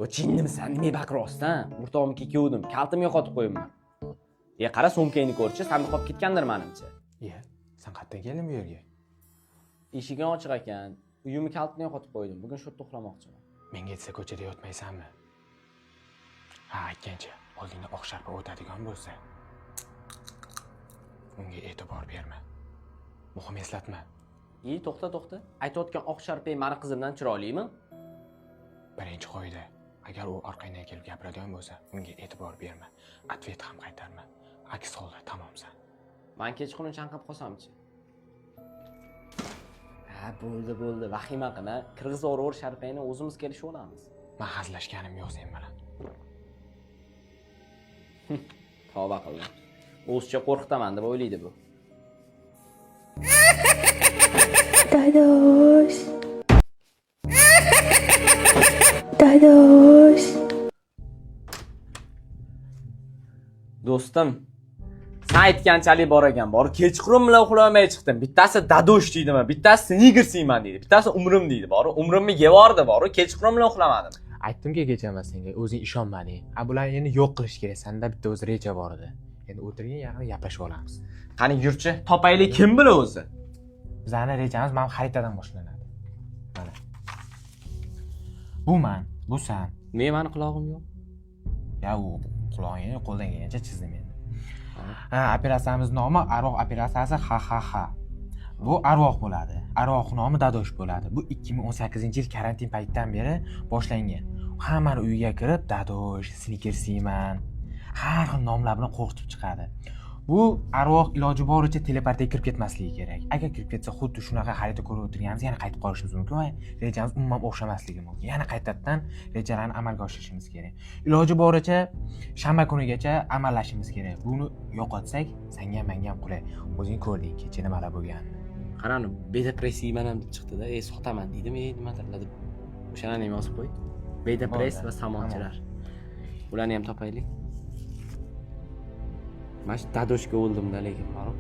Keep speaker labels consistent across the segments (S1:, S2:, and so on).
S1: O jinnimisan, nima baqiryapsan? O'rtog'imga kiyuvdim, kaltimga yo'qotib qo'yibman. Qara so'mkangni ko'rchi, sandiq olib ketgandir menimcha.
S2: Sen qayerdan kelding bu yerga?
S1: Eshiging ochiq ekan. Uyimni kaltini yo'qotib qo'ydim. Bugun shu yerda uxlamoqchiman.
S2: Menga aytsa ko'chada yotmaysanmi? Ha, aytgancha, oldingda oq sharpa o'tadigan bo'lsa, unga e'tibor berma. Muhim eslatma.
S1: To'xta. Aytayotgan oq sharpay meni qizimdan chiroylimi?
S2: Birinchi qoida, agar u orqangdan kelib gapiradigan bo'lsa, unga e'tibor berma. Atvet ham qaytarma. Aks holda tamomsan.
S1: Men kechqurun chanqab qolsam-chi? Ha, bo'ldi. Vahima qilma. Qirg'iz o'ror sharpayni o'zimiz kelishib olamiz.
S2: Men hazillashganim yo'q sen bilan.
S1: Tavba qildim. O'zcha qo'rqitaman deb o'ylaydi bu.
S3: Dadosh. Dadosh.
S1: Do'stim, sen aytganchalik bor ekan, kechqurun bilan uxlamay chiqdim. Bittasi dadosh deydimi, bittasi snigersiyman deydi, bittasi umrim deydi. Umrimni yevordi, kechqurun bilan uxlamadim.
S2: Aytdim-ki kechaman senga, o'zing ishonmading. Bularni endi yo'q qilish kerak. Senda bitta o'zi reja bor edi. Endi o'tirgin, yaqin gaplashib olamiz.
S1: Qani yurchi, topaylik kim bilan o'zi?
S2: Bizning rejamiz mana xaritadan boshlanadi. Mana. Bu men, bu sen.
S1: Meni qulog'im yo'q.
S2: U qulog'ingni qo'ldan kelgancha chizdim endi. Operatsiyamiz nomi arvoh operatsiyasi ha. Bu arvoh bo'ladi. Arvoh nomi dadosh bo'ladi. Bu 2018-yil karantin paytidan beri boshlangan. Hammani uyiga kirib dadosh, snigersiyman, har xil nomlar bilan qo'rqitib chiqadi. Bu arvoh iloji boricha telepatiyaga kirib ketmasligi kerak. Agar kirib ketsa, xuddi shunaqa xarita ko'rib o'tirganimiz, yana qaytib qolishimiz mumkin va rejamiz umuman o'xshamasligi mumkin. Yana qaytadan rejalarni amalga oshirishimiz kerak. Iloji boricha shanba kunigacha amallashimiz kerak. Buni yo'qotsak, senga ham menga ham qulay. O'zing ko'rding kecha nimalar bo'lganini.
S1: Qarani, bedepressiyman ham deb chiqdi-da, sotaman deydimi, nimadirlar deb. O'shalarni ham yozib qo'y. Bedepress va samonchilar. Ularni ham topaylik. Mana dadoshga o'ldim-da, lekin borib.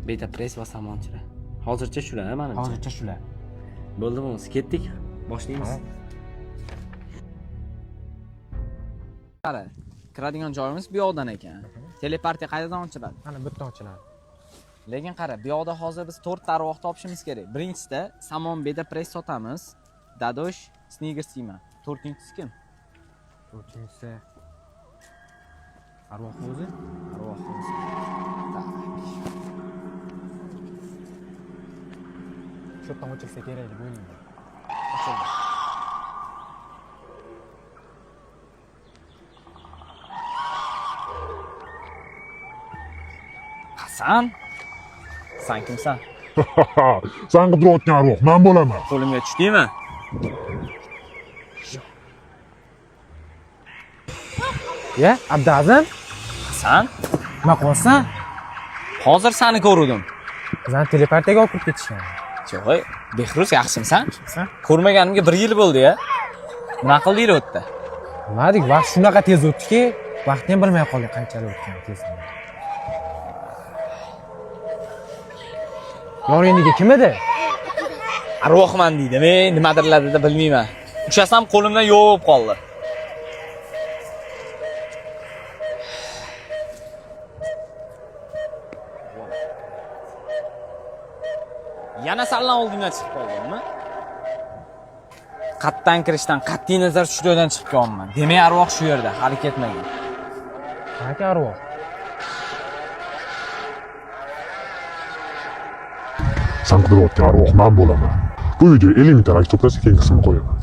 S1: Bedepress va samonchilar. Hozircha shular, menimcha.
S2: Hozircha shular.
S1: Bo'ldimi, ketdik. Boshlaymiz. Qara, kiradigan joyimiz bu yoqdan ekan. Telepartiya qayerdan ochiladi?
S2: Mana bu yerdan ochiladi.
S1: Lekin qara, bu yoqda hozir biz 4 ta arvoh topishimiz kerak. Birinchisida samon bedepress sotamiz. Dadosh, snigersiyman. To'rtinchisi kim?
S2: To'rtinchisi arvoh o'zi.
S1: Arvoh o'zi. Tak.
S2: Shu yerdan ochilsa kerak deb o'ylayman.
S1: Ochildi. Hasan? Sen kimsan?
S4: Sen qidirayotgan arvoh men bo'laman.
S1: Qo'limga tushdingmi?
S2: Abdazim?
S1: Hasan?
S2: Nima qilyapsan?
S1: Hozir seni ko'rdim.
S2: Bizani telepartiyaga olib kirib ketishgan.
S1: Voy, Behruz yaxshimisan? Ko'rmaganimga 1 yil bo'ldi-ya. Nima qildinglar o'tda?
S2: Nima dedik? Vaqt shunaqa tez o'tdiki, vaqtni ham bilmay qoldik qanchalik o'tgan tez. Yoriniga kim edi?
S1: Arvohman deydi. Men nimadirlar dedi bilmayman. Uchasam qo'limdan yo'q qoldi. Yana sallan oldimdan chiqib qoldimmi? Qatdan kirishdan qat'iy nazar shu joydan chiqib qolman. Demak, arvoh shu yerda, hali ketmagan.
S2: Qanaqa arvoh?
S4: Sen qidirayotgan arvoh men bo'laman. Bu uyda 50 ming to'lasa keyin qismini qo'yaman.